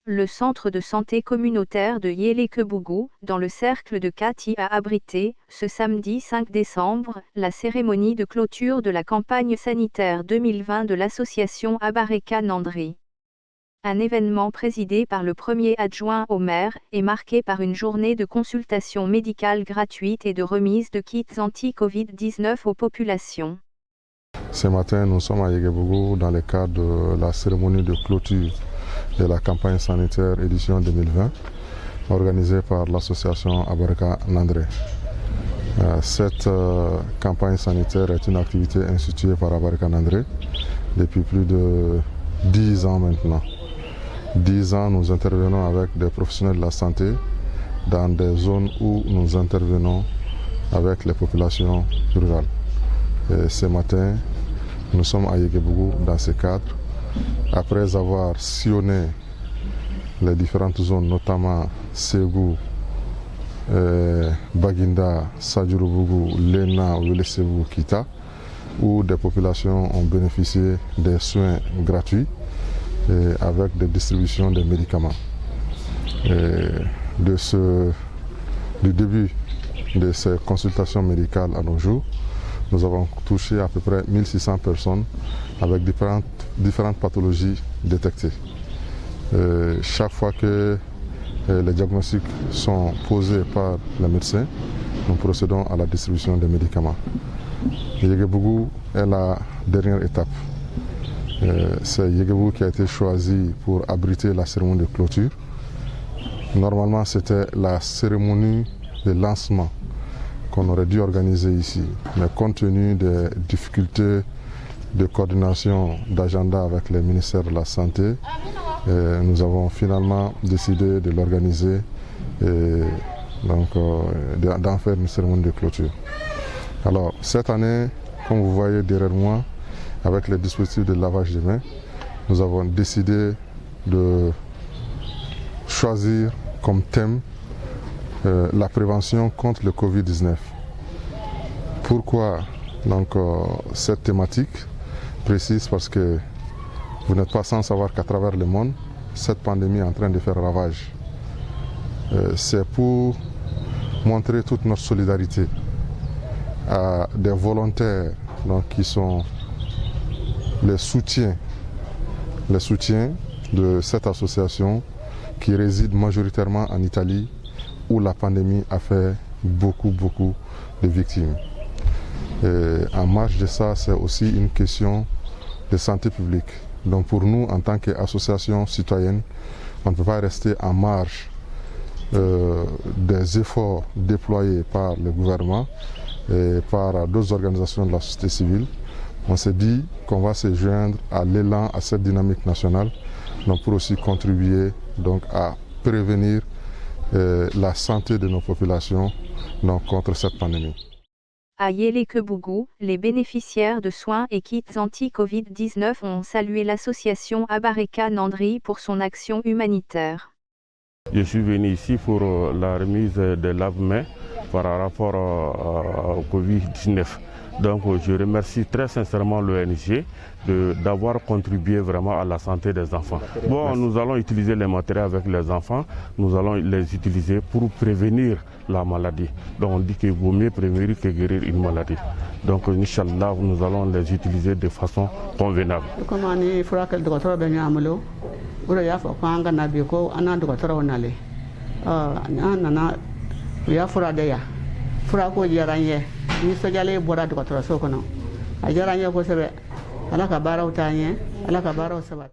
Le centre de santé communautaire de Yélékebougou, dans le cercle de Kati, a abrité, ce samedi 5 décembre, la cérémonie de clôture de la campagne sanitaire 2020 de l'association Abareka Nandri. Un événement présidé par le premier adjoint au maire et marqué par une journée de consultation médicale gratuite et de remise de kits anti-Covid-19 aux populations. Ce matin, nous sommes à Yélékebougou dans le cadre de la cérémonie de clôture de la campagne sanitaire édition 2020 organisée par l'association Abareka Nandri. Cette campagne sanitaire est une activité instituée par Abareka Nandri depuis plus de 10 ans maintenant. 10 ans, nous intervenons avec des professionnels de la santé dans des zones où nous intervenons avec les populations rurales. Et ce matin, nous sommes à Yélékebougou dans ce cadre. Après avoir sillonné les différentes zones, notamment Ségou, Baginda, Sadjurubougou, Lena, Wélé-Ségou, Kita, où des populations ont bénéficié des soins gratuits et avec des distributions de médicaments. Du début de ces consultations médicales à nos jours, nous avons touché à peu près 1600 personnes avec différentes pathologies détectées. Chaque fois que les diagnostics sont posés par les médecins, nous procédons à la distribution des médicaments. Yélékebougou est la dernière étape. C'est Yélékebougou qui a été choisi pour abriter la cérémonie de clôture. Normalement, c'était la cérémonie de lancement qu'on aurait dû organiser ici, mais compte tenu des difficultés de coordination d'agenda avec les ministères de la Santé, nous avons finalement décidé de l'organiser et d'en faire une cérémonie de clôture. Alors, cette année, comme vous voyez derrière moi, avec les dispositifs de lavage des mains, nous avons décidé de choisir comme thème la prévention contre le Covid-19. Pourquoi cette thématique précise? Parce que vous n'êtes pas sans savoir qu'à travers le monde, cette pandémie est en train de faire ravage. C'est pour montrer toute notre solidarité à des volontaires qui sont les soutiens de cette association qui réside majoritairement en Italie, où la pandémie a fait beaucoup de victimes. Et en marge de ça, c'est aussi une question de santé publique. Donc pour nous, en tant qu'association citoyenne, on ne peut pas rester en marge des efforts déployés par le gouvernement et par d'autres organisations de la société civile. On s'est dit qu'on va se joindre à l'élan, à cette dynamique nationale, pour aussi contribuer à prévenir la santé de nos populations contre cette pandémie. À Yélékebougou, les bénéficiaires de soins et kits anti-Covid-19 ont salué l'association Abareka Nandri pour son action humanitaire. Je suis venu ici pour la remise des lave-mains par rapport au Covid-19. Donc je remercie très sincèrement l'ONG d'avoir contribué vraiment à la santé des enfants. Bon, nous allons utiliser les matériels avec les enfants, nous allons les utiliser pour prévenir la maladie. Donc on dit qu'il vaut mieux prévenir que guérir une maladie. Donc Inch'Allah, nous allons les utiliser de façon convenable. Ni sojale bora dɔgɔtɔrɔso kɔnɔ a diyara n ye kosɛbɛ ala ka baaraw taa ɲɛ ala ka baaraw sabati